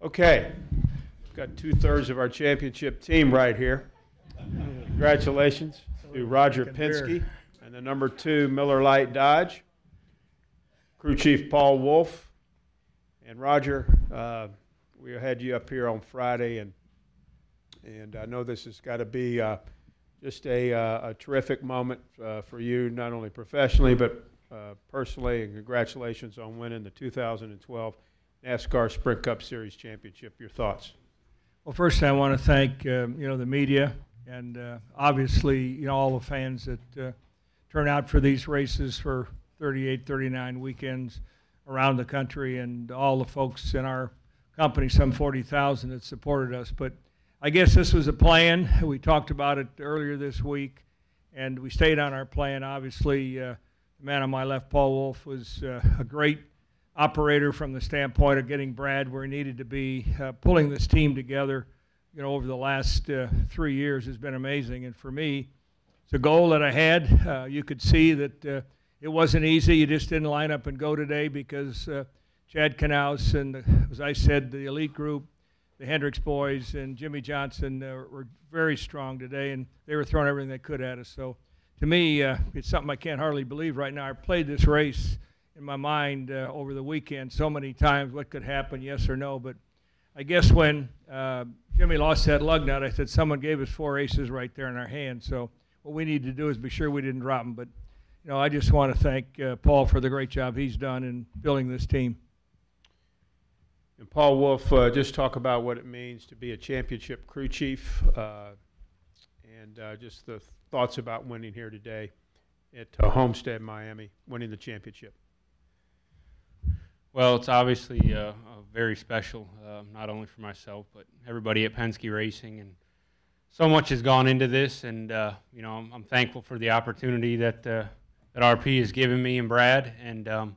Okay, got 2/3 of our championship team right here. Congratulations to Roger Penske and the number 2 Miller Lite Dodge, crew chief Paul Wolf, and Roger. We had you up here on Friday, and I know this has got to be just a terrific moment for you, not only professionally but personally. And congratulations on winning the 2012 NASCAR Sprint Cup Series Championship. Your thoughts? Well, first I want to thank the media and obviously all the fans that turn out for these races for 38, 39 weekends around the country, and all the folks in our company, some 40,000 that supported us. But I guess this was a plan. We talked about it earlier this week, and we stayed on our plan. Obviously, the man on my left, Paul Wolf, was a great operator from the standpoint of getting Brad where he needed to be. Pulling this team together, over the last 3 years has been amazing. And for me, it's a goal that I had. You could see that it wasn't easy. You just didn't line up and go today because Chad Knaus and, as I said, the elite group, the Hendricks boys and Jimmy Johnson were very strong today, and they were throwing everything they could at us. So to me, it's something I can't hardly believe right now. I played this race in my mind over the weekend so many times, what could happen, yes or no. But I guess when Jimmy lost that lug nut, I said someone gave us 4 aces right there in our hands. So what we need to do is be sure we didn't drop them. But I just want to thank Paul for the great job he's done in building this team. And Paul Wolf, just talk about what it means to be a championship crew chief and just the thoughts about winning here today at Homestead, Miami, winning the championship. Well, it's obviously very special, not only for myself, but everybody at Penske Racing. And so much has gone into this, and I'm thankful for the opportunity that RP has given me and Brad. And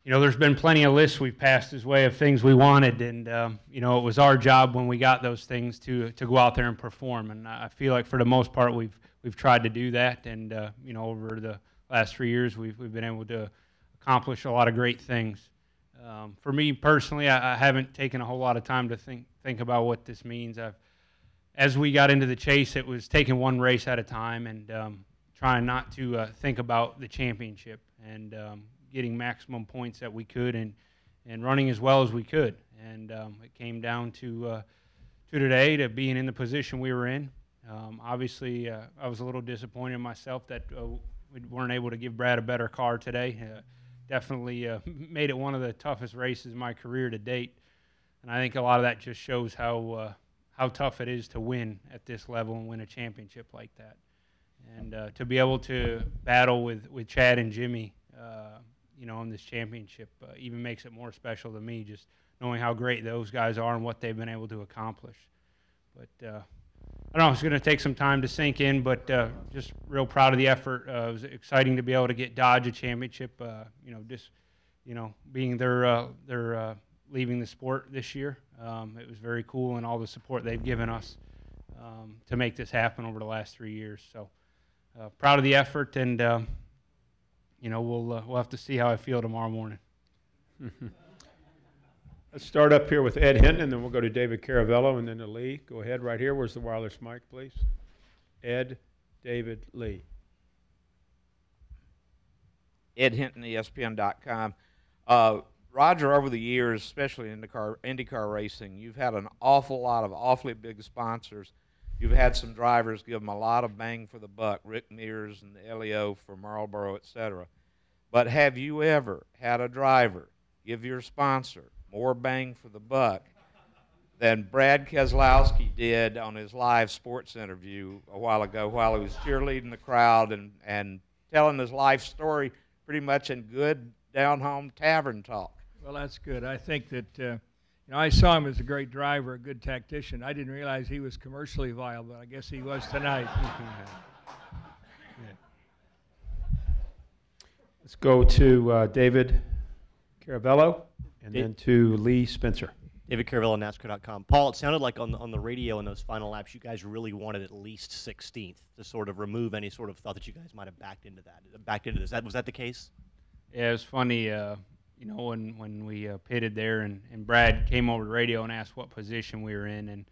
there's been plenty of lists we've passed his way of things we wanted, and it was our job when we got those things to go out there and perform. And I feel like for the most part we've tried to do that. And over the last 3 years we've been able to accomplish a lot of great things. For me personally, I haven't taken a whole lot of time to think about what this means. As we got into the chase, it was taking one race at a time and trying not to think about the championship and getting maximum points that we could and running as well as we could. And it came down to today, to being in the position we were in. Obviously, I was a little disappointed in myself that we weren't able to give Brad a better car today. Definitely made it one of the toughest races in my career to date. And I think a lot of that just shows how tough it is to win at this level and win a championship like that. And to be able to battle with Chad and Jimmy, in this championship even makes it more special to me, just knowing how great those guys are and what they've been able to accomplish. But I don't know, it's going to take some time to sink in, but just real proud of the effort. It was exciting to be able to get Dodge a championship, being they're leaving the sport this year. It was very cool, and all the support they've given us to make this happen over the last 3 years. So proud of the effort, and we'll have to see how I feel tomorrow morning. Let's start up here with Ed Hinton, and then we'll go to David Caravello, and then to Lee. Go ahead right here. Where's the wireless mic, please? Ed, David, Lee. Ed Hinton, ESPN.com. Roger, over the years, especially in IndyCar racing, you've had an awful lot of awfully big sponsors. You've had some drivers give them a lot of bang for the buck, Rick Mears and the LEO for Marlboro, etc. But have you ever had a driver give your sponsor more bang for the buck than Brad Keselowski did on his live sports interview a while ago, while he was cheerleading the crowd and telling his life story pretty much in good down-home tavern talk? Well, that's good. I think that I saw him as a great driver, a good tactician. I didn't realize he was commercially viable. I guess he was tonight. Let's go to David Caravello, and then to Lee Spencer. David Caravello, NASCAR.com. Paul, it sounded like on the radio in those final laps, you guys really wanted at least 16th to sort of remove any sort of thought that you guys might have backed into that. Was that the case? Yeah, it was funny. you know, when we pitted there, and Brad came over the radio and asked what position we were in, and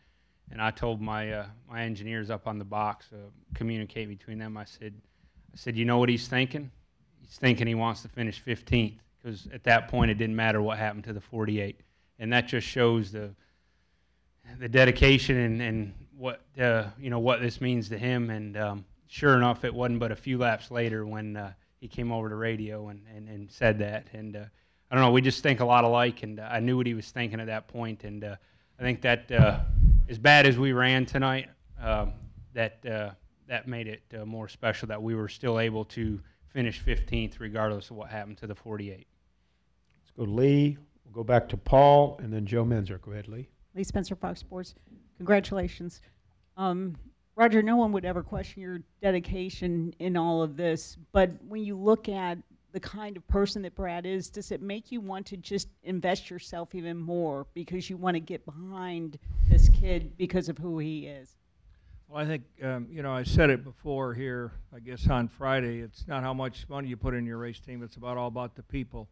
I told my my engineers up on the box, communicate between them. I said, you know what he's thinking? He's thinking he wants to finish 15th, because at that point it didn't matter what happened to the 48, and that just shows the dedication and what you know, what this means to him. And sure enough, it wasn't but a few laps later when he came over the radio and said that. And I don't know, we just think a lot alike, and I knew what he was thinking at that point. And I think that as bad as we ran tonight, that made it more special that we were still able to finish 15th regardless of what happened to the 48. Let's go to Lee. We'll go back to Paul, and then Joe Menzer. Go ahead, Lee. Lee Spencer, Fox Sports. Congratulations. Roger, no one would ever question your dedication in all of this, but when you look at the kind of person that Brad is, does it make you want to just invest yourself even more because you want to get behind this kid because of who he is? Well, I think, you know, I said it before here, I guess on Friday, it's not how much money you put in your race team, it's all about the people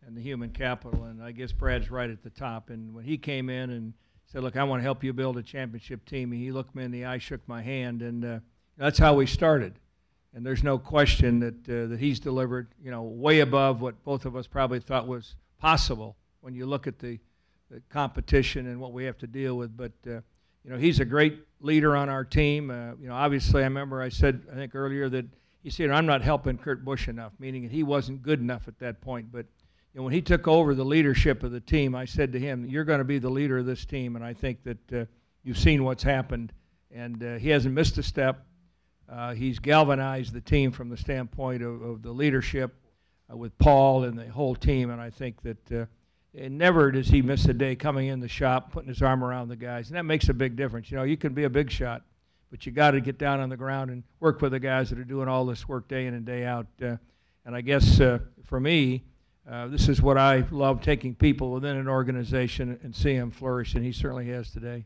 and the human capital, and I guess Brad's right at the top. And when he came in and said, look, I want to help you build a championship team, and he looked me in the eye, shook my hand, and that's how we started. And there's no question that he's delivered, you know, way above what both of us probably thought was possible when you look at the competition and what we have to deal with. But, you know, he's a great leader on our team. You know, obviously I remember I said, I think earlier, that he said, I'm not helping Kurt Busch enough, meaning that he wasn't good enough at that point. But you know, when he took over the leadership of the team, I said to him, you're going to be the leader of this team, and I think that you've seen what's happened. And he hasn't missed a step. He's galvanized the team from the standpoint of the leadership with Paul and the whole team, and I think that never does he miss a day coming in the shop, putting his arm around the guys, and that makes a big difference. You know, you can be a big shot, but you got to get down on the ground and work with the guys that are doing all this work day in and day out. And I guess for me, this is what I love, taking people within an organization and see them flourish, and he certainly has today.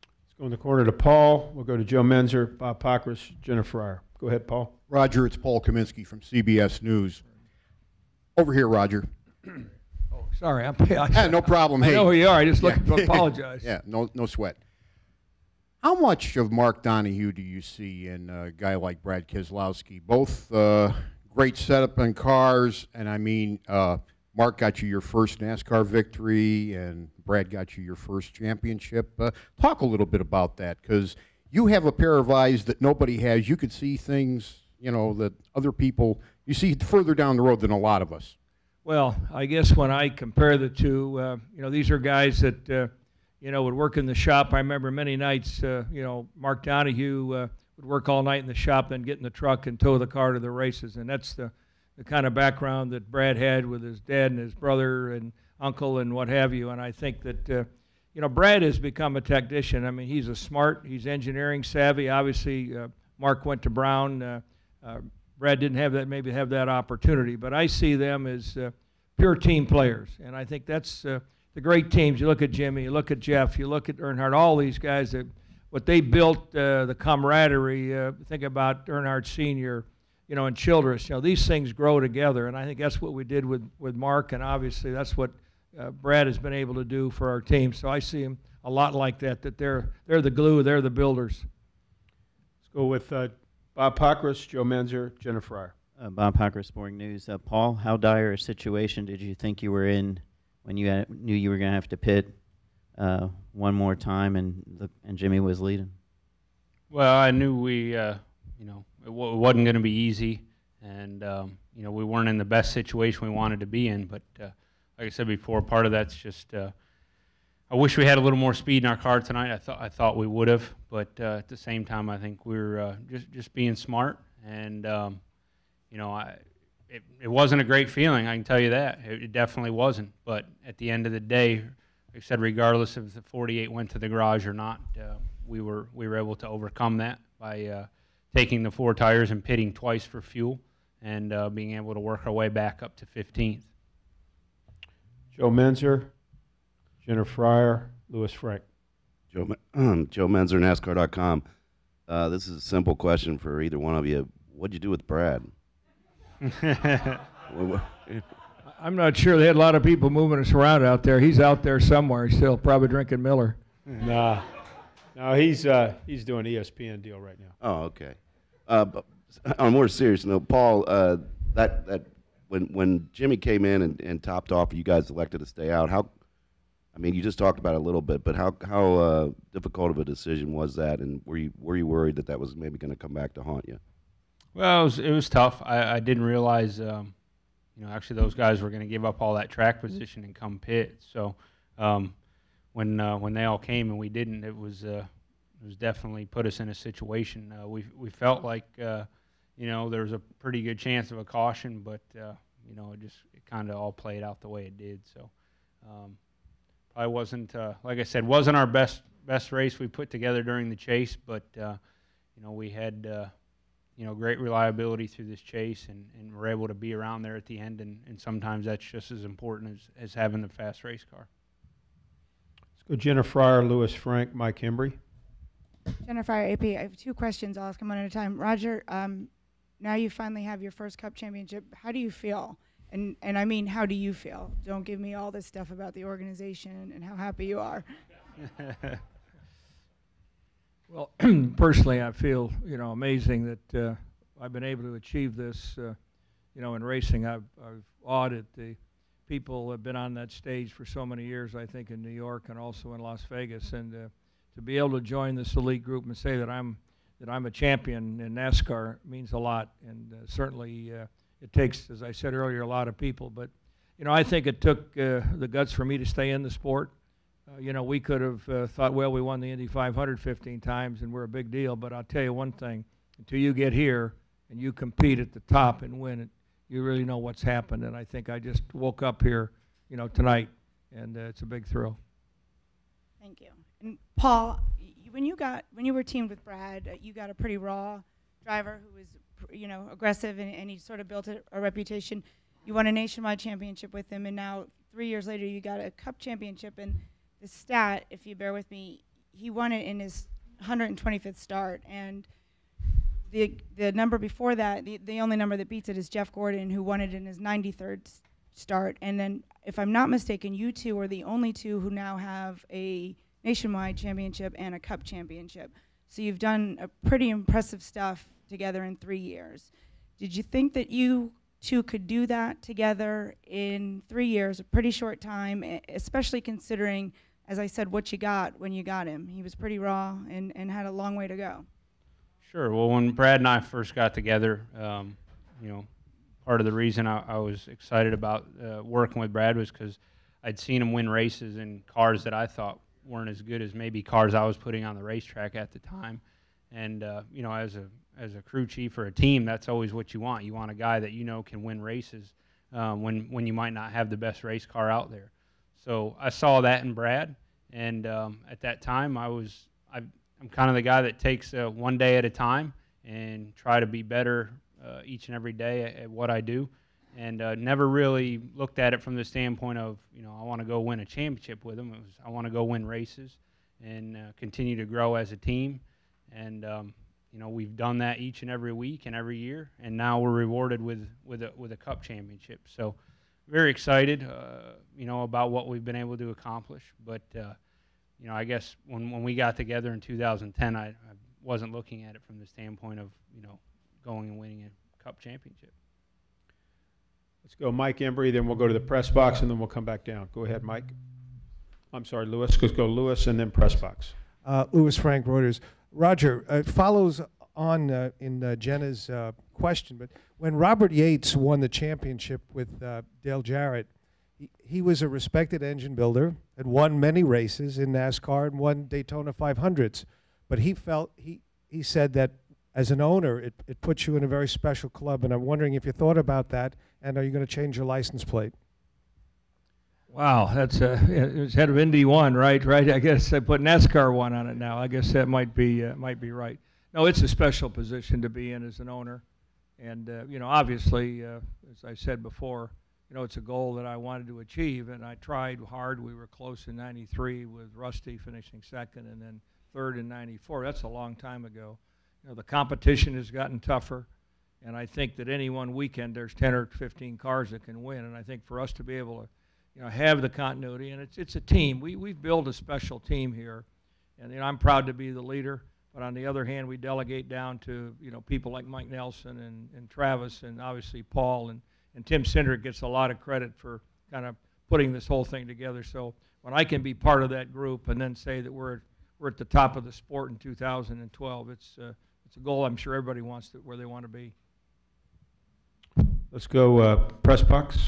Let's go in the corner to Paul. We'll go to Joe Menzer, Bob Pockris, Jennifer Fryer. Go ahead, Paul. Roger, it's Paul Kaminsky from CBS News. Over here, Roger. Oh, sorry. No problem. I Hey, know who you are. I just looking to apologize. Yeah, no sweat. How much of Mark Donohue do you see in a guy like Brad Keselowski? Both great setup on cars, and I mean, Mark got you your first NASCAR victory, and Brad got you your first championship. Talk a little bit about that, because you have a pair of eyes that nobody has. You could see things, you know, that other people, you see further down the road than a lot of us. Well, I guess when I compare the two, you know, these are guys that, you know, would work in the shop. I remember many nights, you know, Mark Donohue would work all night in the shop, then get in the truck and tow the car to the races. And that's the kind of background that Brad had with his dad and his brother and uncle and what have you. And I think that, you know, Brad has become a technician. I mean, he's he's engineering savvy. Obviously, Mark went to Brown. Brad didn't have that opportunity. But I see them as pure team players. And I think that's the great teams. You look at Jimmy, you look at Jeff, you look at Earnhardt, all these guys that what they built, the camaraderie. Think about Earnhardt Sr., you know, and Childress. You know, these things grow together, and I think that's what we did with Mark, and obviously that's what Brad has been able to do for our team. So I see him a lot like that. That they're the glue, they're the builders. Let's go with Bob Pockris, Joe Menzer, Jennifer Fryer. Bob Pockris, Sporting News. Paul, how dire a situation did you think you were in when you knew you were going to have to pit one more time and Jimmy was leading? Well, I knew we, you know, it wasn't going to be easy, and you know, we weren't in the best situation we wanted to be in. But like I said before, part of that's just I wish we had a little more speed in our car tonight. I thought we would have, but at the same time, I think we were just being smart, and you know, it wasn't a great feeling. I can tell you that it definitely wasn't. But at the end of the day, like I said, regardless if the 48 went to the garage or not, we were able to overcome that by taking the 4 tires and pitting twice for fuel, and being able to work our way back up to 15th. Joe Menzer, Jennifer Fryer, Louis Frank. Joe Menzer, NASCAR.com. This is a simple question for either one of you. What'd you do with Brad? I'm not sure. They had a lot of people moving us around out there. He's out there somewhere still, probably drinking Miller. Nah. No, he's doing an ESPN deal right now. Oh, okay. But on a more serious note, Paul, that when Jimmy came in and topped off, you guys elected to stay out. I mean, you just talked about it a little bit, but how difficult of a decision was that, and were you worried that was maybe going to come back to haunt you? Well, it was tough. I didn't realize, actually those guys were going to give up all that track position and come pit. So when they all came and we didn't, it was definitely put us in a situation. We felt like there was a pretty good chance of a caution, but it kind of all played out the way it did. So probably wasn't, like I said, wasn't our best race we put together during the chase, but we had great reliability through this chase, and we're able to be around there at the end, and sometimes that's just as important as having a fast race car. Let's go Jenna Fryer, Lewis Frank, Mike Embry. Jennifer, AP, I have two questions. I'll ask them one at a time. Roger, now you finally have your first Cup championship. How do you feel? And I mean, how do you feel? Don't give me all this stuff about the organization and how happy you are. Well, personally, I feel amazing that I've been able to achieve this. In racing, I've awed at the people have been on that stage for so many years. I think in New York and also in Las Vegas, and to be able to join this elite group and say that I'm a champion in NASCAR means a lot. And certainly, it takes, as I said earlier, a lot of people. But I think it took the guts for me to stay in the sport. We could have thought, well, we won the Indy 500 15 times and we're a big deal, but I'll tell you one thing, until you get here and you compete at the top and win it, you really know what's happened. And I think I just woke up here, tonight, and it's a big thrill. Thank you. And Paul, when you were teamed with Brad, you got a pretty raw driver who was, aggressive, and he sort of built a reputation. You won a nationwide championship with him, and now 3 years later you got a Cup championship. And the stat, if you bear with me, he won it in his 125th start, and the number before that, the only number that beats it is Jeff Gordon, who won it in his 93rd start. And then, if I'm not mistaken, you two are the only two who now have a nationwide championship and a Cup championship. So you've done a pretty impressive stuff together in 3 years. Did you think that you two could do that together in 3 years, a pretty short time, especially considering, as I said, what you got when you got him? He was pretty raw and had a long way to go. Sure. Well, when Brad and I first got together, part of the reason I was excited about working with Brad was because I'd seen him win races in cars that I thought weren't as good as maybe cars I was putting on the racetrack at the time. And as a crew chief or a team, that's always what you want. You want a guy that can win races when you might not have the best race car out there. So I saw that in Brad, and at that time I'm kind of the guy that takes one day at a time and try to be better each and every day at what I do, and never really looked at it from the standpoint of I want to go win a championship with him. It was I want to go win races and continue to grow as a team, and we've done that each and every week and every year, and now we're rewarded with a Cup championship. So very excited, about what we've been able to accomplish. But I guess when we got together in 2010, I wasn't looking at it from the standpoint of going and winning a Cup championship. Let's go Mike Embry, then we'll go to the press box, and then we'll come back down. Go ahead, Mike. I'm sorry, Lewis. Let's go Lewis and then press box. Lewis Frank, Reuters. Roger, it follows on in Jenna's question, but when Robert Yates won the championship with Dale Jarrett, he was a respected engine builder, had won many races in NASCAR and won Daytona 500s. But he said that as an owner, it puts you in a very special club, and I'm wondering if you thought about that, and are you going to change your license plate? Wow, that's it was head of Indy 1, right? I guess I put NASCAR 1 on it now. I guess that might be right. No, it's a special position to be in as an owner, and obviously, as I said before, it's a goal that I wanted to achieve, and I tried hard. We were close in '93 with Rusty finishing second, and then third in '94. That's a long time ago. The competition has gotten tougher, And I think that any one weekend there's 10 or 15 cars that can win. And I think for us to be able to, have the continuity, and it's a team. We've built a special team here, and I'm proud to be the leader. But on the other hand, we delegate down to people like Mike Nelson and Travis, and obviously Paul and Tim Cindric gets a lot of credit for kind of putting this whole thing together. So when I can be part of that group and then say that we're at the top of the sport in 2012, it's a goal I'm sure everybody wants where they want to be. Let's go press box.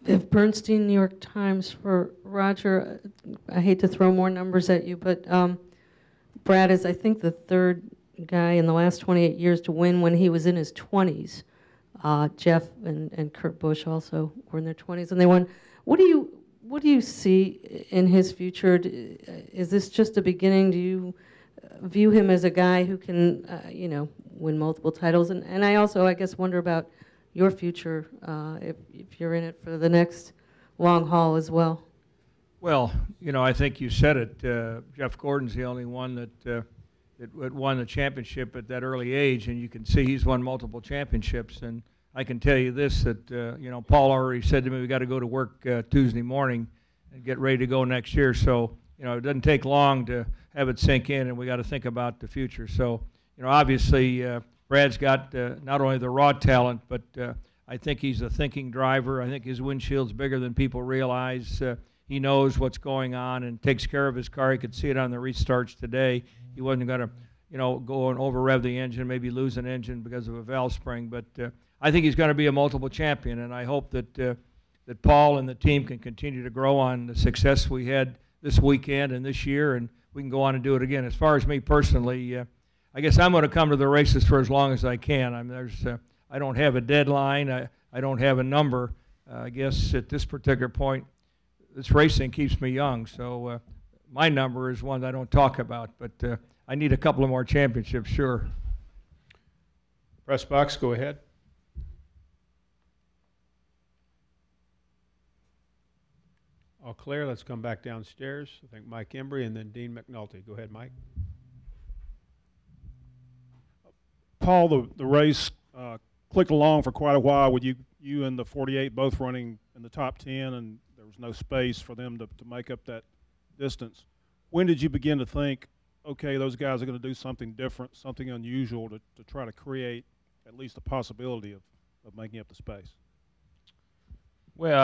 Viv Bernstein, New York Times. For Roger, I hate to throw more numbers at you, but Brad is, I think, the third guy in the last 28 years to win when he was in his 20s. Jeff and Kurt Busch also were in their 20s, and they won. What do you see in his future? Is this just a beginning? Do you view him as a guy who can, win multiple titles? And I also, I guess, wonder about your future if you're in it for the next long haul as well. Well, I think you said it. Jeff Gordon's the only one that won the championship at that early age, and you can see he's won multiple championships. And I can tell you this, that Paul already said to me, we got to go to work Tuesday morning and get ready to go next year. So it doesn't take long to have it sink in, and we got to think about the future. So obviously Brad's got not only the raw talent, but I think he's a thinking driver. I think his windshield's bigger than people realize. He knows what's going on and takes care of his car. You could see it on the restarts today. He wasn't going to, go and over-rev the engine, maybe lose an engine because of a valve spring. But I think he's going to be a multiple champion, and I hope that that Paul and the team can continue to grow on the success we had this weekend and this year, and we can go on and do it again. As far as me personally, I guess I'm going to come to the races for as long as I can. I don't have a deadline. I don't have a number. I guess at this particular point, this racing keeps me young. So my number is one I don't talk about, but I need a couple of more championships, sure. Press box, go ahead. All clear. Let's come back downstairs. I think Mike Embry and then Dean McNulty. Go ahead, Mike. Paul, the race clicked along for quite a while with you and the 48 both running in the top 10, and there was no space for them to make up that distance. When did you begin to think, okay, those guys are going to do something different, something unusual to try to create at least a possibility of making up the space? Well,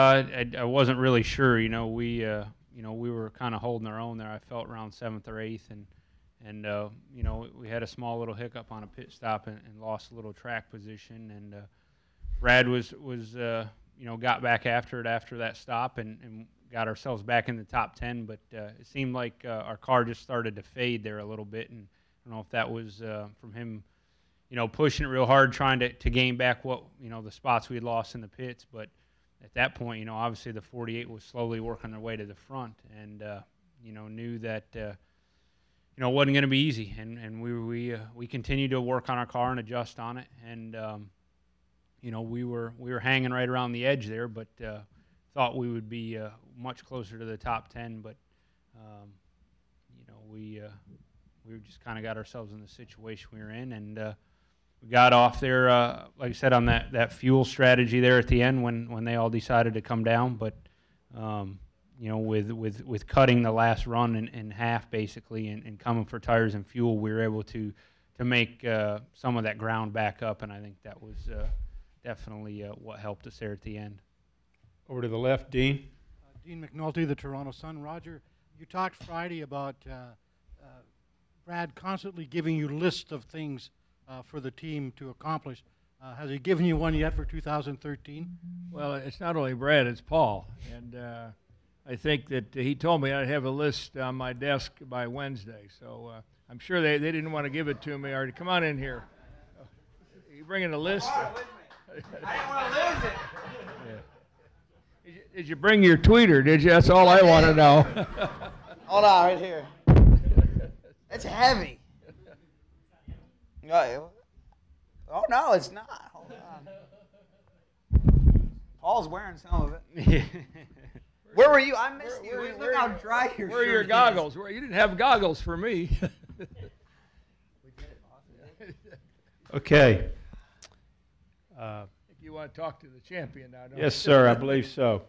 I wasn't really sure. We were kind of holding our own there. I felt around 7th or 8th, and we had a small little hiccup on a pit stop and lost a little track position. And Brad was got back after it after that stop and got ourselves back in the top 10. But it seemed like our car just started to fade there a little bit, and I don't know if that was from him, pushing it real hard, trying to gain back what the spots we had lost in the pits, but at that point, obviously the 48 was slowly working their way to the front, and knew that it wasn't going to be easy, and we continued to work on our car and adjust on it, and we were hanging right around the edge there, but thought we would be much closer to the top 10, but we just kind of got ourselves in the situation we were in, and we got off there, like I said, on that fuel strategy there at the end when they all decided to come down. But with cutting the last run in half basically and coming for tires and fuel, we were able to make some of that ground back up, and I think that was definitely what helped us there at the end. Over to the left, Dean. Dean McNulty, the Toronto Sun. Roger, you talked Friday about Brad constantly giving you lists of things for the team to accomplish. Has he given you one yet for 2013? Well, it's not only Brad, it's Paul. And I think that he told me I'd have a list on my desk by Wednesday. So I'm sure they didn't want to give it to me already. Come on in here. You bringing a list? I didn't want to lose it. Yeah. Did you bring your tweeter, did you? That's all I want to know. Hold on, right here. It's heavy. Oh, no, it's not. Hold on. Paul's wearing some of it. Where were you? I missed you. Look how dry your shirt is. Where are your goggles? You didn't have goggles for me. Okay. If you want to talk to the champion now, don't Yes, you? sir, I believe so.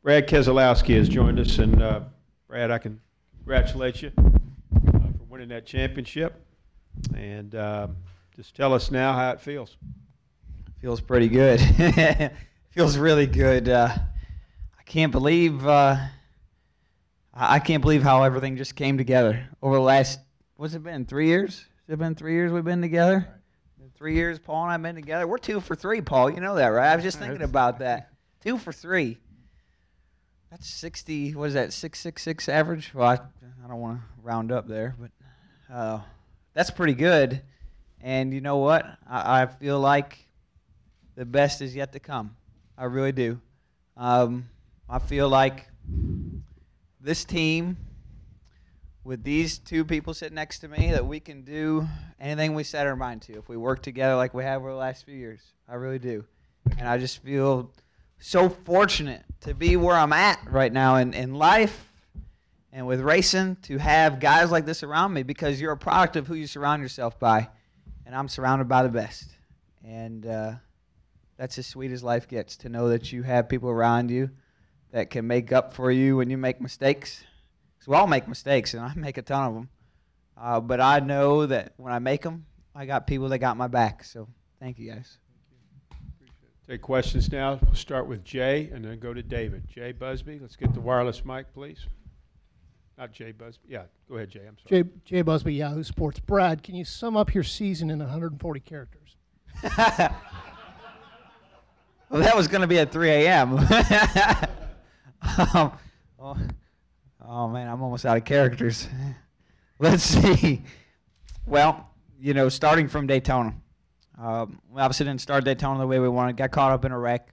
Brad Keselowski has joined us, and Brad, I can congratulate you for winning that championship. And just tell us now how it feels. Feels pretty good. Feels really good. I can't believe I can't believe how everything just came together over the last, what's it been, 3 years? Has it been 3 years we've been together? 3 years Paul and I have been together. We're 2 for 3, Paul. You know that, right? I was just thinking about that. 2 for 3. That's 60, what is that, 666 average? Well, I don't want to round up there, but that's pretty good. And you know what? I feel like the best is yet to come. I really do. I feel like this team, with these 2 people sitting next to me, that we can do anything we set our mind to if we work together like we have over the last few years. I really do. And I just feel so fortunate to be where I'm at right now in life and with racing, to have guys like this around me, because you're a product of who you surround yourself by. And I'm surrounded by the best. And that's as sweet as life gets, to know that you have people around you that can make up for you when you make mistakes. Because we all make mistakes, and I make a ton of them. But I know that when I make them, I got people that got my back. So thank you, guys. Take questions now. We'll start with Jay and then go to David. Jay Busby, let's get the wireless mic, please. Not Jay Busby. Yeah, go ahead, Jay. I'm sorry. Jay Busby, Yahoo Sports. Brad, can you sum up your season in 140 characters? Well, that was going to be at 3 a.m. Oh, man, I'm almost out of characters. Let's see. Well, you know, starting from Daytona. We obviously didn't start Daytona the way we wanted. Got caught up in a wreck.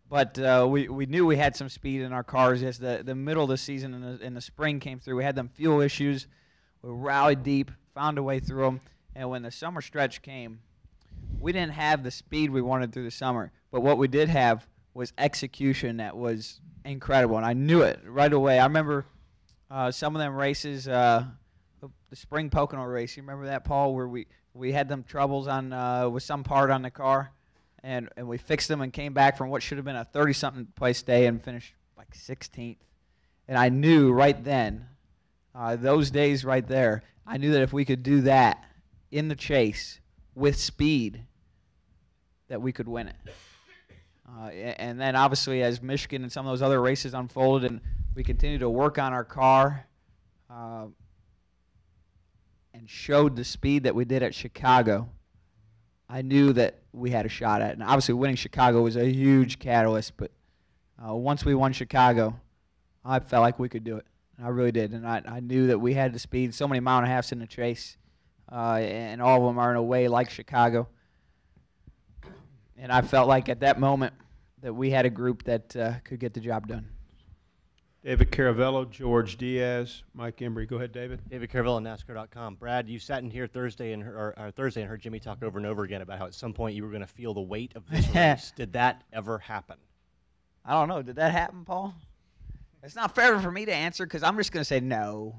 But we knew we had some speed in our cars as the middle of the season and the spring came through. We had them fuel issues. We rallied deep, found a way through them. And when the summer stretch came, we didn't have the speed we wanted through the summer. But what we did have was execution that was incredible. And I knew it right away. I remember some of them races, the spring Pocono race. You remember that, Paul, where we had them troubles on with some part on the car. And we fixed them and came back from what should have been a 30-something place day and finished like 16th. And I knew right then, those days right there, I knew that if we could do that in the chase with speed, that we could win it. And then obviously as Michigan and some of those other races unfolded and we continued to work on our car and showed the speed that we did at Chicago, I knew that we had a shot at it. And obviously winning Chicago was a huge catalyst, but once we won Chicago, I felt like we could do it. I really did. And I knew that we had the speed, so many mile and a halves in the chase, and all of them are in a way like Chicago. And I felt like at that moment that we had a group that could get the job done. David Caravello, George Diaz, Mike Embry. Go ahead, David. David Caravello, NASCAR.com. Brad, you sat in here Thursday and heard Jimmy talk over and over again about how at some point you were going to feel the weight of this race. Did that ever happen? I don't know. Did that happen, Paul? It's not fair for me to answer because I'm just going to say no.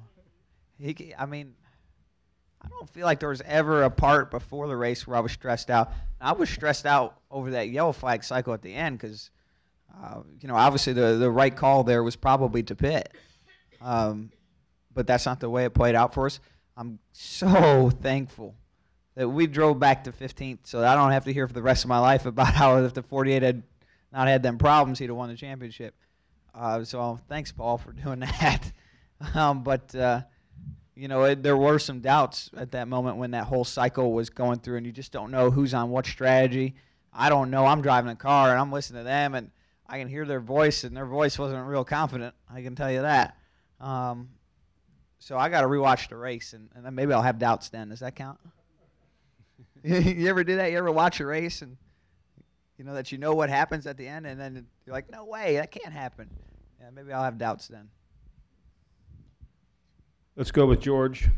I mean, I don't feel like there was ever a part before the race where I was stressed out. I was stressed out over that yellow flag cycle at the end because, you know, obviously the right call there was probably to pit. But that's not the way it played out for us. I'm so thankful that we drove back to 15th so that I don't have to hear for the rest of my life about how if the 48 had not had them problems, he'd have won the championship. So thanks, Paul, for doing that. You know, there were some doubts at that moment when that whole cycle was going through, and you just don't know who's on what strategy. I don't know. I'm driving a car, and I'm listening to them, and I can hear their voice, and their voice wasn't real confident. I can tell you that. So I got to rewatch the race, and then maybe I'll have doubts then. Does that count? You ever do that? You ever watch a race, and you know that you know what happens at the end, and then you're like, no way, that can't happen. Yeah, maybe I'll have doubts then. Let's go with George.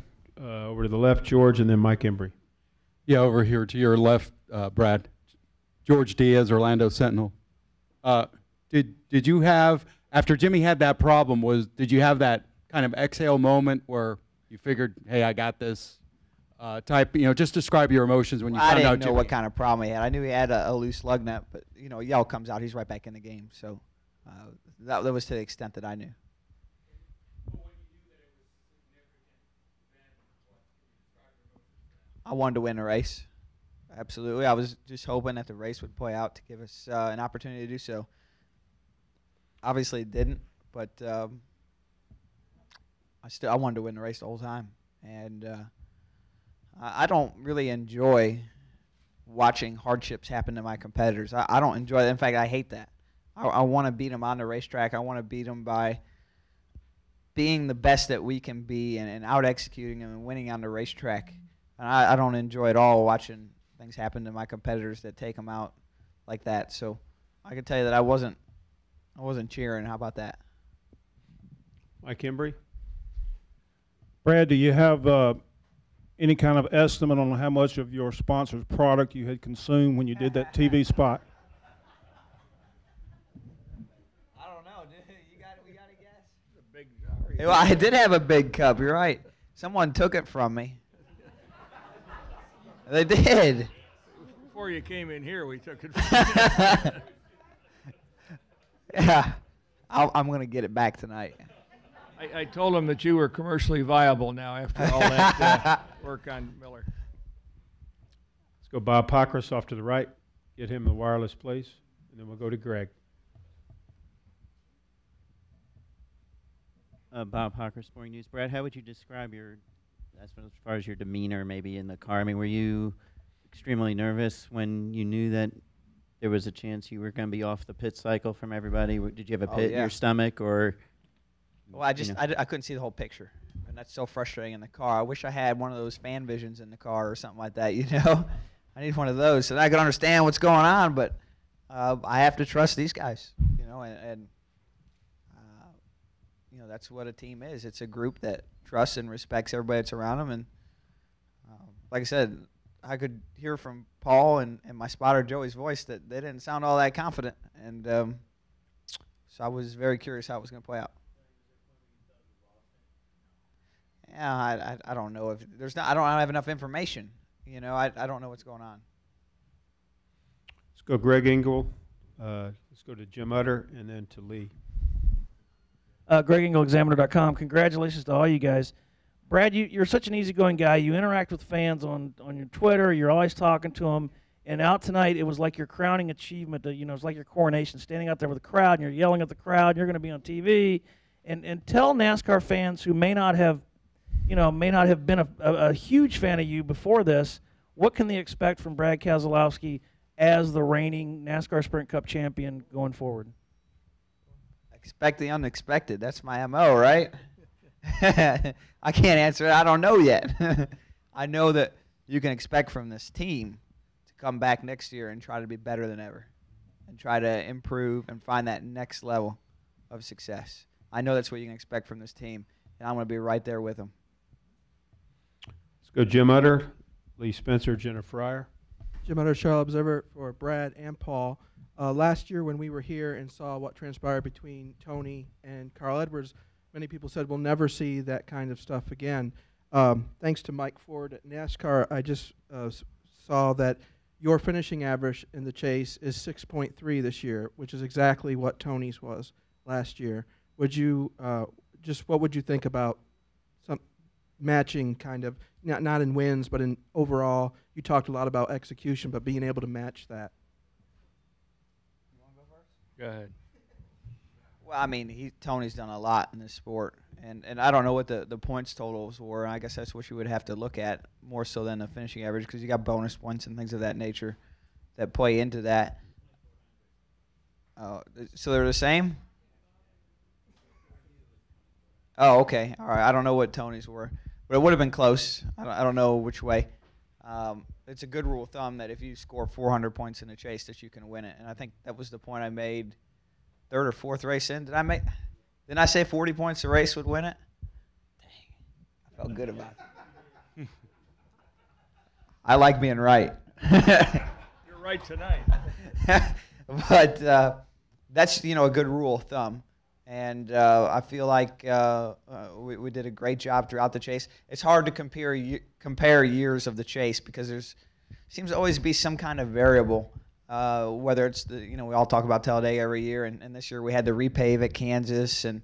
Over to the left, George, and then Mike Embry. Yeah, over here to your left, Brad. George Diaz, Orlando Sentinel. Did you have, after Jimmy had that problem, did you have that kind of exhale moment where you figured, hey, I got this? type. Just describe your emotions when you I found didn't out know Jimmy. what kind of problem he had. I knew he had a loose lug nut, but Yell comes out, he's right back in the game. So that was to the extent that I knew. I wanted to win the race. Absolutely. I was just hoping that the race would play out to give us an opportunity to do so. Obviously it didn't, but I wanted to win the race the whole time. And I don't really enjoy watching hardships happen to my competitors. I don't enjoy that. In fact, I hate that. I want to beat them on the racetrack. I want to beat them by being the best that we can be and out-executing them and winning on the racetrack. And I don't enjoy at all watching things happen to my competitors that take them out like that. So I can tell you that I wasn't cheering. How about that? Mike Embry? Brad, do you have any kind of estimate on how much of your sponsor's product you had consumed when you did that TV spot? I don't know. We got to guess. It's a big jar. Well, I did have a big cup. You're right. Someone took it from me. They did. Before you came in here, we took it from you. Yeah. I'm going to get it back tonight. I told him that you were commercially viable now after all that work on Miller. Let's go Bob Pockrass off to the right. Get him the wireless, please. And then we'll go to Greg. Bob Hawker, Sporting News. Brad, how would you describe as far as your demeanor maybe in the car? I mean, were you extremely nervous when you knew that there was a chance you were going to be off the pit cycle from everybody? Did you have a pit in your stomach, or? Well, I couldn't see the whole picture, and that's so frustrating in the car. I wish I had one of those fan visions in the car or something like that. I need one of those so that I can understand what's going on. But I have to trust these guys, and that's what a team is. It's a group that trusts and respects everybody that's around them. And like I said, I could hear from Paul and my spotter Joey's voice that they didn't sound all that confident, and so I was very curious how it was going to play out. Yeah, I don't know if there's not. I don't have enough information. I don't know what's going on. Let's go Greg Engel. Let's go to Jim Utter and then to Lee. Greg Engel, Examiner.com. Congratulations to all you guys. Brad, you're such an easygoing guy. You interact with fans on your Twitter. You're always talking to them. And out tonight, it was like your crowning achievement. It's like your coronation, standing out there with the crowd, and you're yelling at the crowd. You're going to be on TV. And tell NASCAR fans who may not have been a huge fan of you before this, what can they expect from Brad Keselowski as the reigning NASCAR Sprint Cup champion going forward? Expect the unexpected. That's my MO, right? I can't answer it. I don't know yet. I know that you can expect from this team to come back next year and try to be better than ever and try to improve and find that next level of success. I know that's what you can expect from this team, and I'm going to be right there with them. Let's go Jim Utter, Lee Spencer, Jenna Fryer. Jim Utter, Charlotte Observer for Brad and Paul. Last year when we were here and saw what transpired between Tony and Carl Edwards, many people said we'll never see that kind of stuff again. Thanks to Mike Ford at NASCAR, I just saw that your finishing average in the chase is 6.3 this year, which is exactly what Tony's was last year. Would you what would you think about some matching kind of, not in wins, but in overall? You talked a lot about execution, but being able to match that. Go ahead. Well, I mean, Tony's done a lot in this sport, and I don't know what the points totals were. I guess that's what you would have to look at more so than the finishing average, because you got bonus points and things of that nature that play into that. So they're the same? Oh, okay. All right. I don't know what Tony's were, but it would have been close. I don't know which way. It's a good rule of thumb that if you score 400 points in a chase, that you can win it. And I think that was the point I made third or fourth race in. Didn't I say 40 points a race would win it? Dang. I felt good about it. I like being right. You're right tonight. But that's, a good rule of thumb. And I feel like we did a great job throughout the chase. It's hard to compare years of the chase because there's seems to always be some kind of variable. Whether it's we all talk about Talladega every year, and this year we had the repave at Kansas and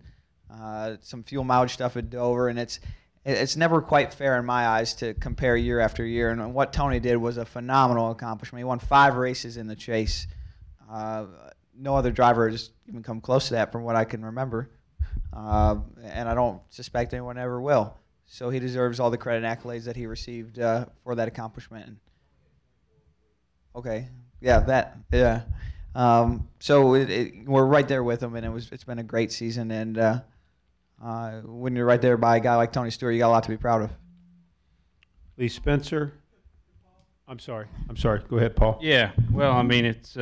some fuel mileage stuff at Dover, and it's never quite fair in my eyes to compare year after year. And what Tony did was a phenomenal accomplishment. He won 5 races in the chase. No other driver has even come close to that from what I can remember. And I don't suspect anyone ever will. So he deserves all the credit and accolades that he received for that accomplishment. Okay. Yeah. So we're right there with him, and it's been a great season. And when you're right there by a guy like Tony Stewart, you got a lot to be proud of. Lee Spencer. I'm sorry. Go ahead, Paul. Yeah. Well, I mean, it's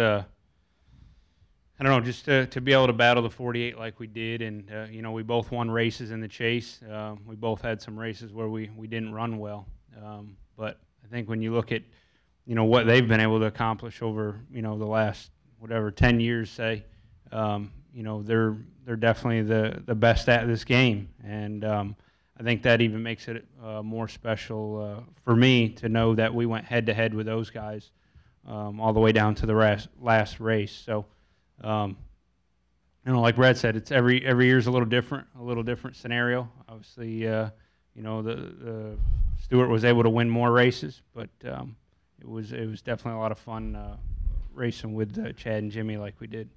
I don't know, just to be able to battle the 48 like we did, and we both won races in the chase. We both had some races where we didn't run well, but I think when you look at what they've been able to accomplish over the last 10 years, say, they're definitely the best at this game, and I think that even makes it more special for me to know that we went head to head with those guys all the way down to the last race. So. Like Brad said, it's every year's a little different scenario. Obviously, the Stewart was able to win more races, but it was definitely a lot of fun racing with Chad and Jimmy like we did.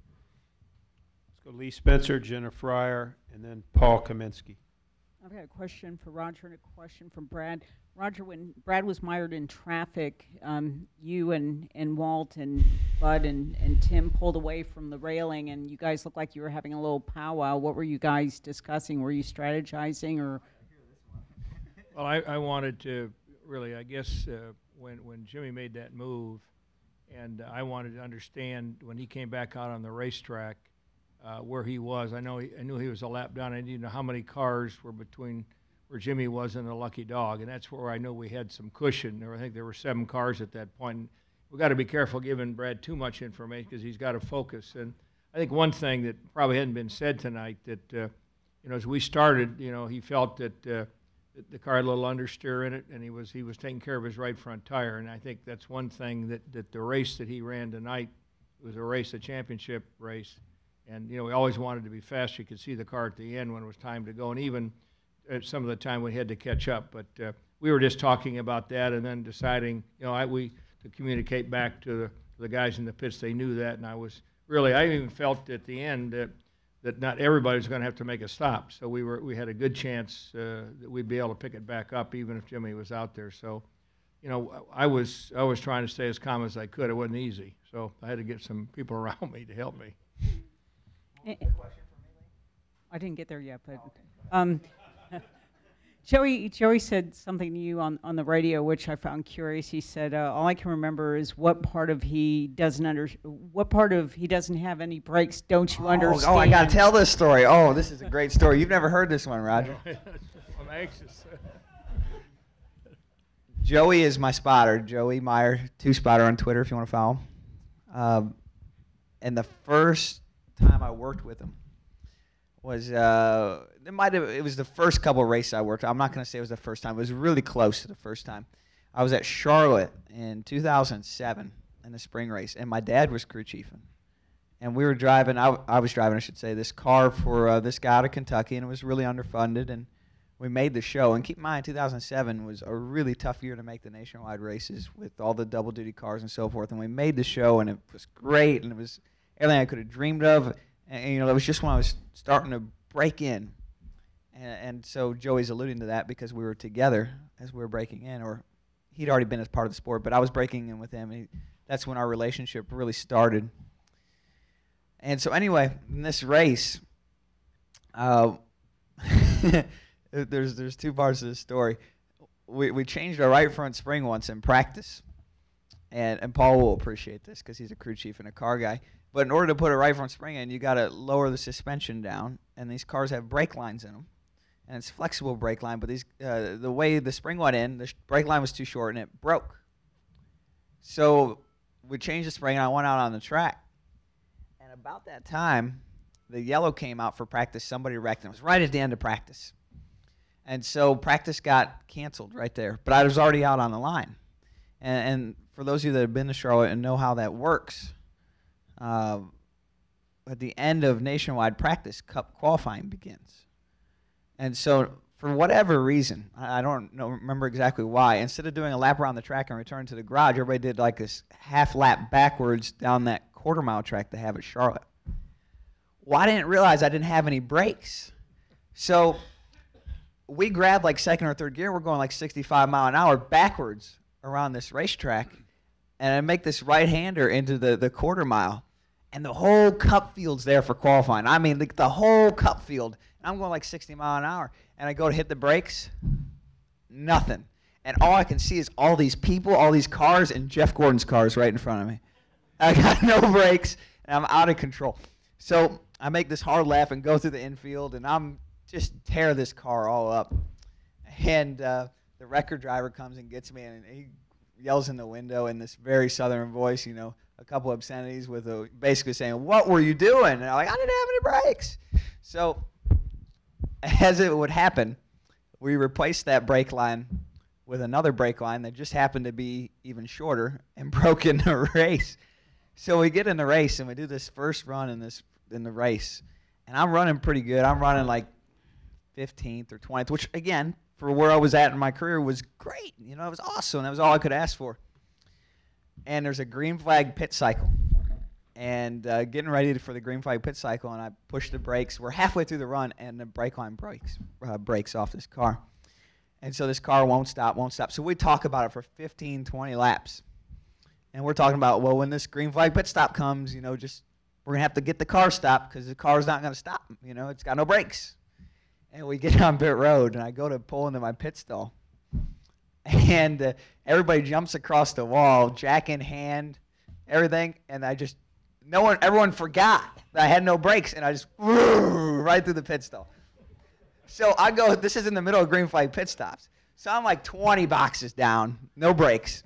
Let's go Lee Spencer, Jenna Fryer, and then Paul Kaminsky. I've got a question for Roger and a question from Brad. Roger, when Brad was mired in traffic, you and Walt and Bud and Tim pulled away from the railing, and you guys looked like you were having a little powwow. What were you guys discussing? Were you strategizing, or? Well, I wanted to really, I guess, when Jimmy made that move, and I wanted to understand when he came back out on the racetrack where he was. I knew he was a lap down. I didn't know how many cars were between where Jimmy was and a lucky dog, and that's where I know we had some cushion. I think there were 7 cars at that point. And we got to be careful giving Brad too much information because he's got to focus. And I think one thing that probably hadn't been said tonight that as we started, he felt that the car had a little understeer in it, and he was taking care of his right front tire. And I think that's one thing that the race that he ran tonight was a championship race. And we always wanted to be fast. You could see the car at the end when it was time to go, and even at some of the time we had to catch up. But we were just talking about that, and then deciding, to communicate back to the guys in the pits. They knew that, and I even felt at the end that not everybody was going to have to make a stop. So we had a good chance that we'd be able to pick it back up, even if Jimmy was out there. So, I was trying to stay as calm as I could. It wasn't easy, so I had to get some people around me to help me. I didn't get there yet, but Joey said something to you on the radio, which I found curious. He said, "All I can remember is what part of he doesn't have any brakes. Don't you understand?" Oh, I gotta tell this story. Oh, this is a great story. You've never heard this one, Roger. I'm anxious. Joey is my spotter. Joey Meyer, 2Spotter on Twitter if you want to follow him. And the first time I worked with him was it was the first couple of races I worked. I'm not going to say it was the first time. It was really close to the first time. I was at Charlotte in 2007 in the spring race, and my dad was crew chiefing. And we were driving. I was driving, I should say, this car for this guy out of Kentucky, and it was really underfunded. And we made the show. And keep in mind, 2007 was a really tough year to make the nationwide races with all the double duty cars and so forth. And we made the show, and it was great, and it was everything I could have dreamed of. And it was just when I was starting to break in. And so Joey's alluding to that because we were together as we were breaking in, or he'd already been as part of the sport, but I was breaking in with him. And that's when our relationship really started. And so anyway, in this race, there's 2 parts to this story. We changed our right front spring once in practice. And Paul will appreciate this because he's a crew chief and a car guy. But in order to put a right front spring in, you got to lower the suspension down, and these cars have brake lines in them, and it's flexible brake line. But the way the spring went in, the brake line was too short, and it broke. So we changed the spring, and I went out on the track. And about that time, the yellow came out for practice, somebody wrecked, and it was right at the end of practice. And so practice got canceled right there. But I was already out on the line. And for those of you that have been to Charlotte and know how that works, at the end of nationwide practice, Cup qualifying begins. And so for whatever reason, I don't remember exactly why, instead of doing a lap around the track and return to the garage, everybody did like this half lap backwards down that quarter-mile track they have at Charlotte. Well, I didn't realize I didn't have any brakes. So we grabbed like second or third gear. We're going like 65 mile an hour backwards around this racetrack. And I make this right-hander into the quarter mile. And the whole Cup field's there for qualifying. I mean, the whole Cup field. And I'm going like 60 mile an hour. And I go to hit the brakes. Nothing. And all I can see is all these people, all these cars, and Jeff Gordon's car is right in front of me. I got no brakes, and I'm out of control. So I make this hard lap and go through the infield, and I'm just tear this car all up. And the record driver comes and gets me, and he yells in the window in this very southern voice, you know, a couple obscenities with basically saying, "What were you doing?" And I'm like, "I didn't have any brakes." So as it would happen, we replaced that brake line with another brake line that just happened to be even shorter and broke in the race. So we get in the race, and we do this first run in the race, and I'm running pretty good. I'm running like 15th or 20th, which, again, for where I was at in my career was great. You know, it was awesome. That was all I could ask for. And there's a green flag pit cycle, and getting ready for the green flag pit cycle, and I push the brakes. We're halfway through the run, and the brake line breaks off this car. And so this car won't stop. So we talk about it for 15, 20 laps. And we're talking about, well, when this green flag pit stop comes, you know, we're going to have to get the car stopped because the car's not going to stop. You know, it's got no brakes. And we get on pit road, and I go to pull into my pit stall. And everybody jumps across the wall, jack in hand, everything. And everyone forgot that I had no brakes, and I just right through the pit stall. So I go, this is in the middle of green flag pit stops. So I'm like 20 boxes down, no brakes.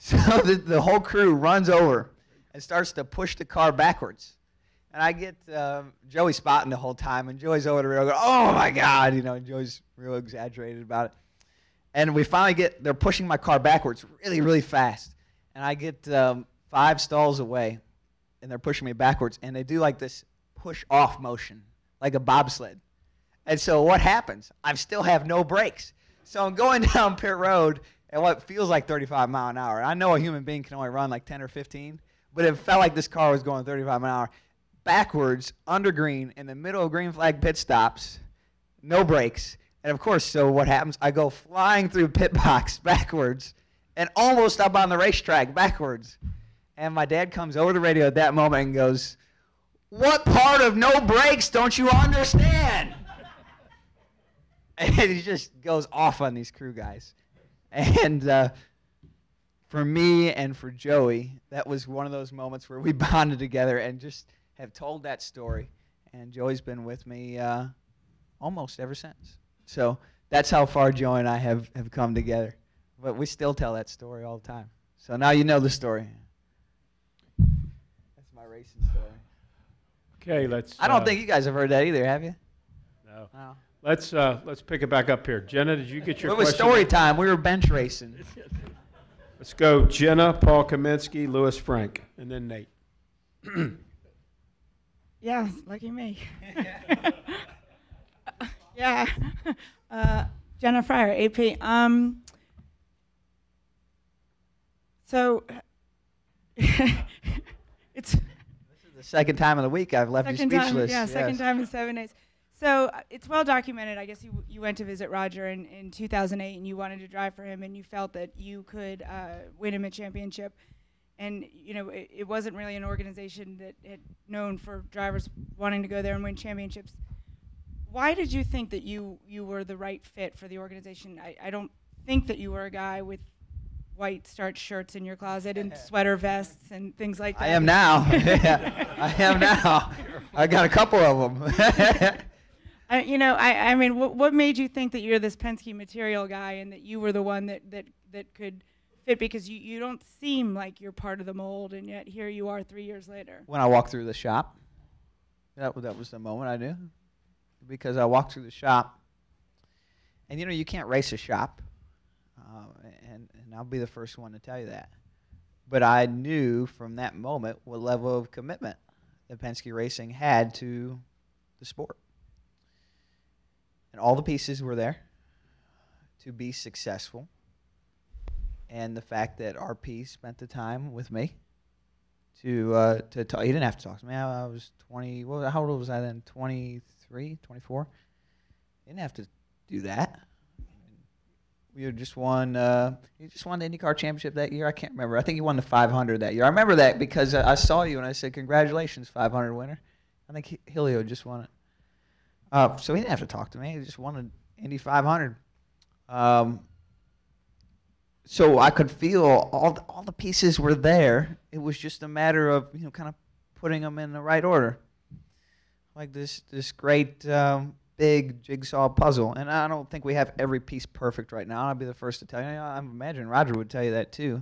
So the whole crew runs over and starts to push the car backwards. And I get Joey spotting the whole time, and Joey's over the rail going, "Oh my God," you know, and Joey's real exaggerated about it. And we finally they're pushing my car backwards really, really fast. And I get 5 stalls away, and they're pushing me backwards, and they do like this push-off motion, like a bobsled. And so what happens? I still have no brakes. So I'm going down pit road at what feels like 35 mile an hour. I know a human being can only run like 10 or 15, but it felt like this car was going 35 mile an hour. Backwards, under green, in the middle of green flag pit stops, no brakes. And of course, so what happens? I go flying through pit box backwards and almost up on the racetrack backwards. And my dad comes over the radio at that moment and goes, "What part of no brakes don't you understand?" And he just goes off on these crew guys. And for me and for Joey, that was one of those moments where we bonded together and just have told that story. And Joey's been with me almost ever since. So that's how far Joey and I have come together. But we still tell that story all the time. So now you know the story. That's my racing story. Okay, let's. I don't think you guys have heard that either, have you? No. No. Let's pick it back up here. Jenna, did you get your It was question? story time. We were bench racing. Let's go Jenna, Paul Kaminsky, Lewis Frank, and then Nate. Yeah, lucky me. Yeah. Jenna Fryer, AP. So it's The second time of the week I've left you speechless. Second time in 7 days. So it's well documented. I guess you went to visit Roger in 2008, and you wanted to drive for him, and you felt that you could win him a championship. And you know, it wasn't really an organization that had known for drivers wanting to go there and win championships. Why did you think that you were the right fit for the organization? I don't think that you were a guy with white starched shirts in your closet and sweater vests and things like that. I am now. I am now. I got a couple of them. I mean, what made you think that you're this Penske material guy and that you were the one that could fit? Because you don't seem like you're part of the mold, and yet here you are 3 years later. When I walk through the shop, That was the moment I knew, because I walked through the shop, and you can't race a shop, and I'll be the first one to tell you that. But I knew from that moment what level of commitment that Penske Racing had to the sport. And all the pieces were there to be successful. And the fact that RP spent the time with me to talk. He didn't have to talk to me. I was 20. How old was I then? 23, 24. He didn't have to do that. We just won. He just won the IndyCar Championship that year. I can't remember. I think he won the 500 that year. I remember that because I saw you and I said, "Congratulations, 500 winner." I think Helio just won it. So he didn't have to talk to me. He just won an Indy 500. So I could feel all the pieces were there. It was just a matter of kind of putting them in the right order, like this great big jigsaw puzzle. And I don't think we have every piece perfect right now. I'll be the first to tell you. I imagine Roger would tell you that too.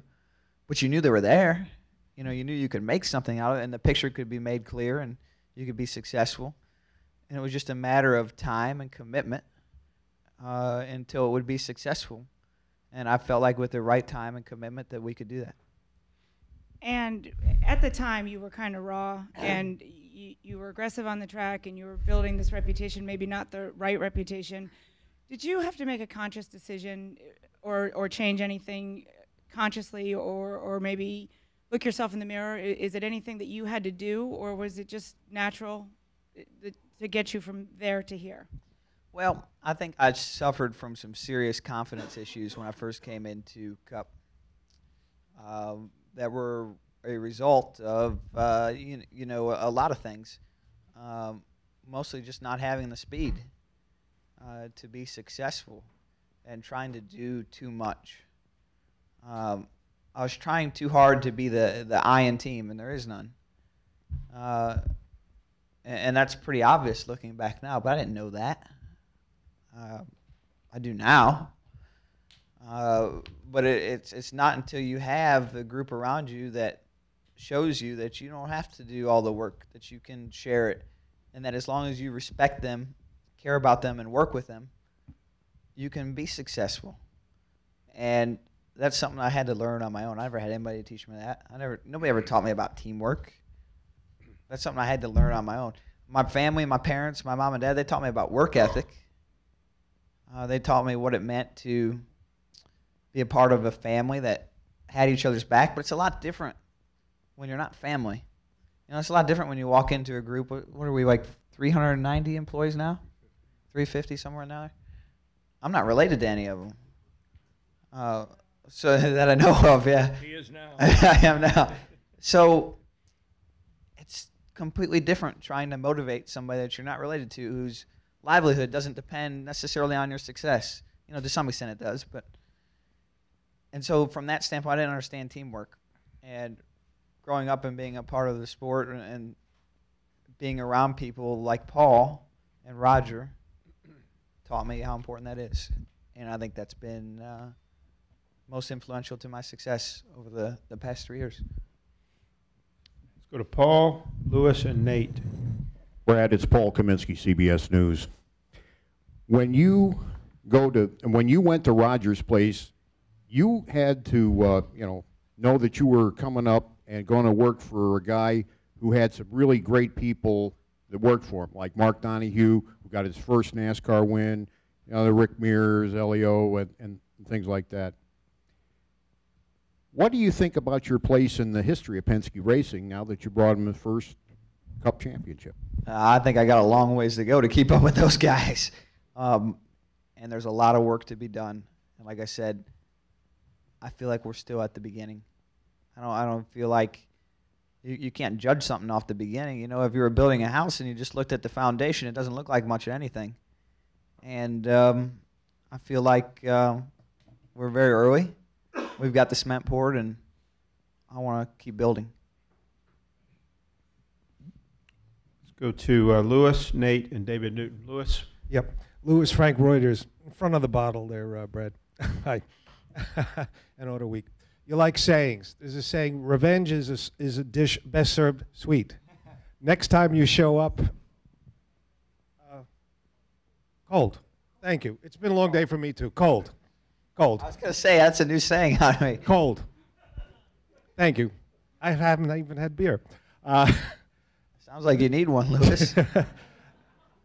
But you knew they were there. You knew you could make something out of it, and the picture could be made clear, and you could be successful. And it was just a matter of time and commitment until it would be successful. And I felt like with the right time and commitment that we could do that. And at the time, you were kind of raw, and you were aggressive on the track, and you were building this reputation, maybe not the right reputation. Did you have to make a conscious decision or change anything consciously, or maybe look yourself in the mirror? Is it anything that you had to do, or was it just natural to get you from there to here? Well, I think I suffered from some serious confidence issues when I first came into Cup that were a result of, a lot of things, mostly just not having the speed to be successful and trying to do too much. I was trying too hard to be the I in team, and there is none. And that's pretty obvious looking back now, but I didn't know that. I do now, but it's not until you have the group around you that shows you that you don't have to do all the work, that you can share it, and that as long as you respect them, care about them, and work with them, you can be successful. And that's something I had to learn on my own. I never had anybody to teach me that. Nobody ever taught me about teamwork. That's something I had to learn on my own. My family, my parents, my mom and dad, they taught me about work ethic. They taught me what it meant to be a part of a family that had each other's back, but it's a lot different when you're not family. It's a lot different when you walk into a group. What are we, like 390 employees now? 350, somewhere in there? I'm not related to any of them. So that I know of, yeah. He is now. I am now. So it's completely different trying to motivate somebody that you're not related to, whose livelihood doesn't depend necessarily on your success. To some extent it does, and so from that standpoint, I didn't understand teamwork. And growing up and being a part of the sport and being around people like Paul and Roger taught me how important that is. And I think that's been most influential to my success over the past 3 years. Let's go to Paul, Lewis, and Nate. Brad, it's Paul Kaminsky, CBS News. When you went to Rogers' place, you had to know that you were coming up and going to work for a guy who had some really great people that worked for him, like Mark Donohue, who got his first NASCAR win, the Rick Mears, Elio, and things like that. What do you think about your place in the history of Penske Racing now that you brought him his first Cup championship? I think I got a long ways to go to keep up with those guys. And there's a lot of work to be done. And like I said, I feel like we're still at the beginning. I don't feel like you can't judge something off the beginning. If you were building a house and you just looked at the foundation, it doesn't look like much of anything. And I feel like we're very early. We've got the cement poured, and I want to keep building. Let's go to Lewis, Nate, and David Newton. Lewis? Yep. Lewis Frank Reuters, in front of the bottle there, Brad. Hi. And Auto Week. You like sayings. There's a saying, revenge is a dish best served sweet. Next time you show up Cold. Thank you. It's been a long day for me too. Cold. Cold. I was going to say, that's a new saying on me. Cold. Thank you. I haven't even had beer. Sounds like you need one, Lewis.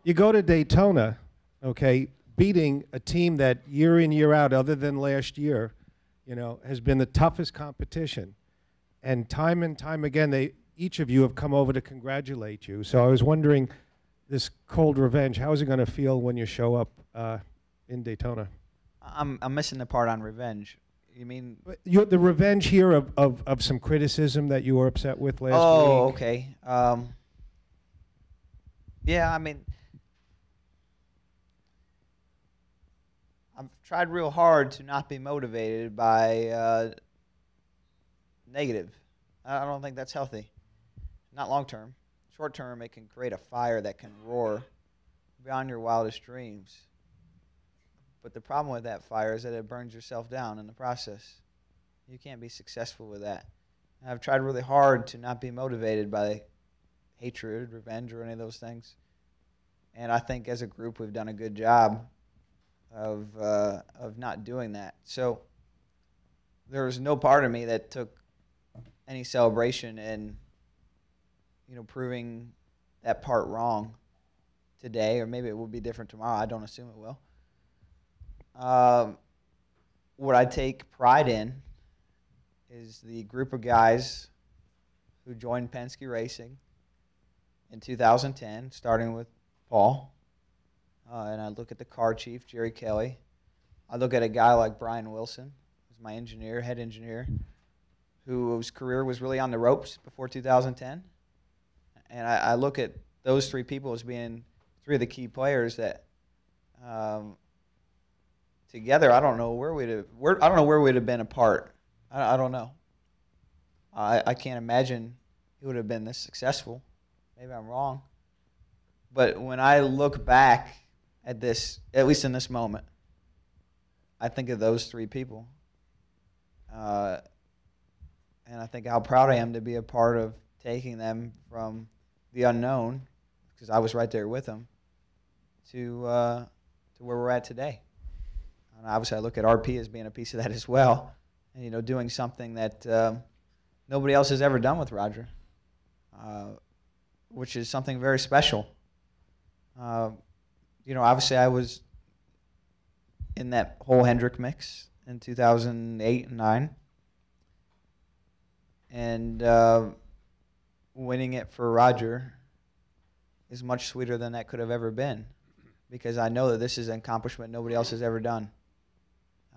You go to Daytona, okay, beating a team that year in, year out, other than last year, you know, has been the toughest competition. And time again, each of you have come over to congratulate you. So I was wondering, this cold revenge, how is it going to feel when you show up in Daytona? I'm missing the part on revenge. You mean? The revenge here of some criticism that you were upset with last week. Oh, okay. Yeah, I mean, I've tried real hard to not be motivated by negative. I don't think that's healthy. Not long term. Short term, it can create a fire that can roar beyond your wildest dreams. But the problem with that fire is that it burns yourself down in the process. You can't be successful with that. And I've tried really hard to not be motivated by hatred, revenge, or any of those things. And I think as a group we've done a good job of not doing that. So there was no part of me that took any celebration in, you know, proving that part wrong today, or maybe it will be different tomorrow. I don't assume it will. What I take pride in is the group of guys who joined Penske Racing in 2010, starting with Paul. And I look at the car chief, Jerry Kelly. I look at a guy like Brian Wilson, who's my engineer, head engineer, whose career was really on the ropes before 2010. And I look at those three people as being three of the key players that together, I don't know where we'd have been apart. I don't know. I can't imagine it would have been this successful. Maybe I'm wrong. But when I look back at this, at least in this moment, I think of those three people. And I think how proud I am to be a part of taking them from the unknown, because I was right there with them, to where we're at today. And obviously I look at RP as being a piece of that as well. And, you know, doing something that nobody else has ever done with Roger, which is something very special. You know, obviously I was in that whole Hendrick mix in 2008 and 9. And winning it for Roger is much sweeter than that could have ever been, because I know that this is an accomplishment nobody else has ever done.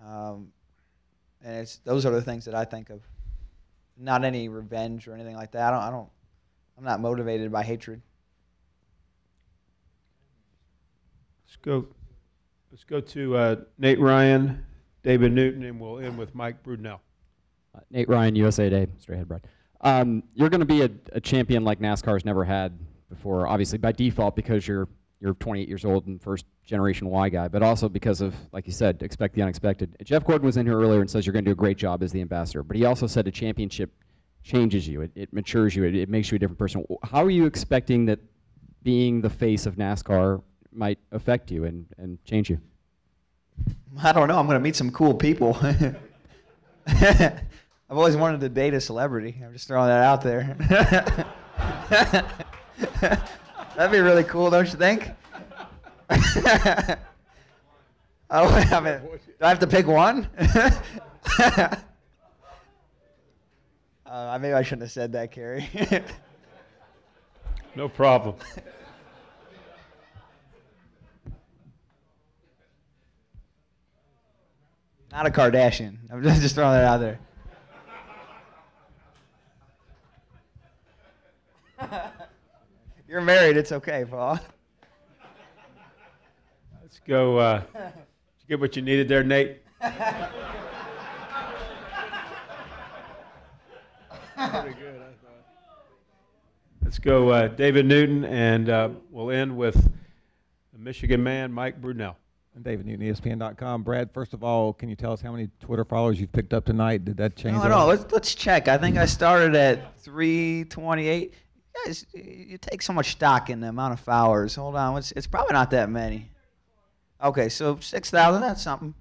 And those are the things that I think of. Not any revenge or anything like that. I'm not motivated by hatred. Let's go to Nate Ryan, David Newton, and we'll end with Mike Brudnell. Nate Ryan, USA Today. Straight ahead, Brad. You're going to be a champion like NASCAR's never had before, obviously by default because you're 28 years old and first generation Y guy, but also because of, like you said, expect the unexpected. Jeff Gordon was in here earlier and says you're going to do a great job as the ambassador, but he also said a championship changes you, it matures you, it makes you a different person. How are you expecting that being the face of NASCAR might affect you and change you? I don't know. I'm going to meet some cool people. I've always wanted to date a celebrity. I'm just throwing that out there. That'd be really cool, don't you think? I mean, do I have to pick one? Maybe I shouldn't have said that, Kerry. No problem. Not a Kardashian. I'm just throwing that out there. You're married. It's okay, Paul. Let's go. Did you get what you needed there, Nate? Pretty good, I thought. Let's go, David Newton, and we'll end with the Michigan man, Mike Brunell. I'm David Newton, ESPN.com. Brad, first of all, can you tell us how many Twitter followers you've picked up tonight? Did that change? No. Let's check. I think I started at 328. Guys, you take so much stock in the amount of followers. Hold on. It's probably not that many. Okay, so 6,000. That's something.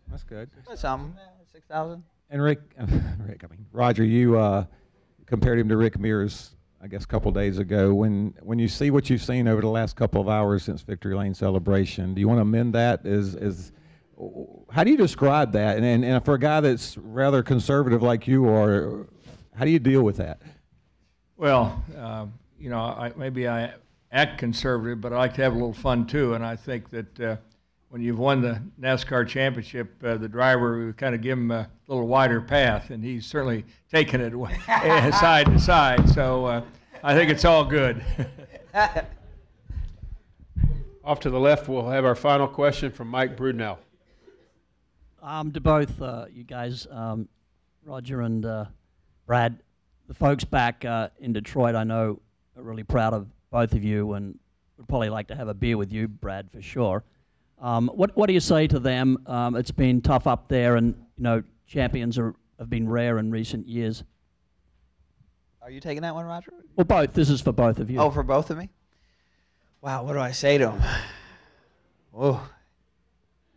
That's good. That's something. 6,000. And Rick, Roger, you compared him to Rick Mears, I guess, a couple days ago. When you see what you've seen over the last couple of hours since Victory Lane celebration, do you want to amend that? How do you describe that? And for a guy that's rather conservative like you are, how do you deal with that? Well, you know, maybe I act conservative, but I like to have a little fun too. And I think that when you've won the NASCAR championship, the driver, we kind of give him a little wider path, and he's certainly taken it side to side. So I think it's all good. Off to the left, we'll have our final question from Mike Brudnell. To both you guys, Roger and Brad, the folks back in Detroit, I know, are really proud of both of you and would probably like to have a beer with you, Brad, for sure. What do you say to them? It's been tough up there, and you know, champions have been rare in recent years. Are you taking that one, Roger? Well, both. This is for both of you. Oh, for both of me? Wow, what do I say to them? Oh,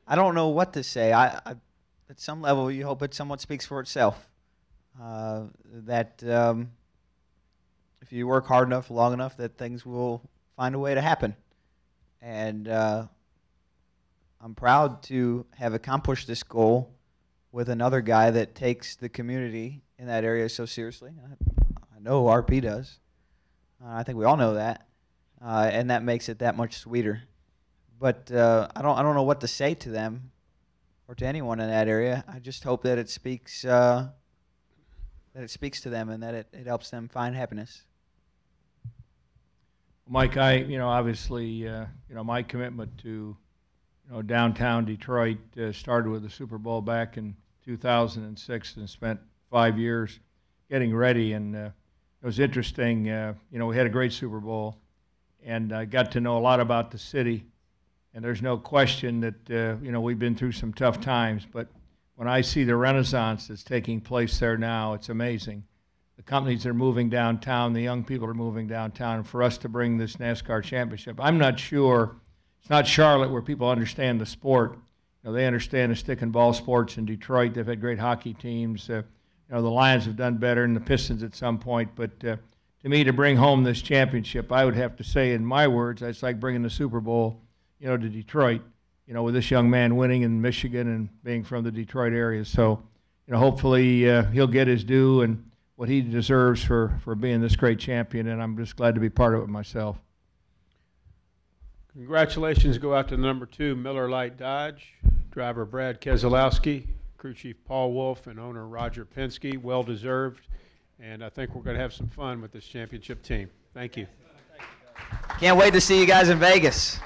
I don't know what to say. At some level, you hope it somewhat speaks for itself. That if you work hard enough, long enough, that things will find a way to happen. And I'm proud to have accomplished this goal with another guy that takes the community in that area so seriously. I know RP does. I think we all know that. And that makes it that much sweeter. But I don't know what to say to them or to anyone in that area. I just hope that it speaks to them and that it helps them find happiness. Mike, obviously, my commitment to, downtown Detroit started with the Super Bowl back in 2006 and spent 5 years getting ready. And it was interesting. We had a great Super Bowl, and I got to know a lot about the city. And there's no question that, we've been through some tough times. But when I see the renaissance that's taking place there now, it's amazing. The companies are moving downtown, the young people are moving downtown, and for us to bring this NASCAR championship, I'm not sure, it's not Charlotte where people understand the sport. They understand the stick and ball sports in Detroit. They've had great hockey teams. The Lions have done better and the Pistons at some point. But to me, to bring home this championship, I would have to say in my words, it's like bringing the Super Bowl, to Detroit, with this young man winning in Michigan and being from the Detroit area. So, hopefully he'll get his due and what he deserves for being this great champion, and I'm just glad to be part of it myself. Congratulations go out to number 2, Miller Lite Dodge, driver Brad Keselowski, crew chief Paul Wolf, and owner Roger Penske. Well deserved, and I think we're going to have some fun with this championship team. Thank you. Can't wait to see you guys in Vegas.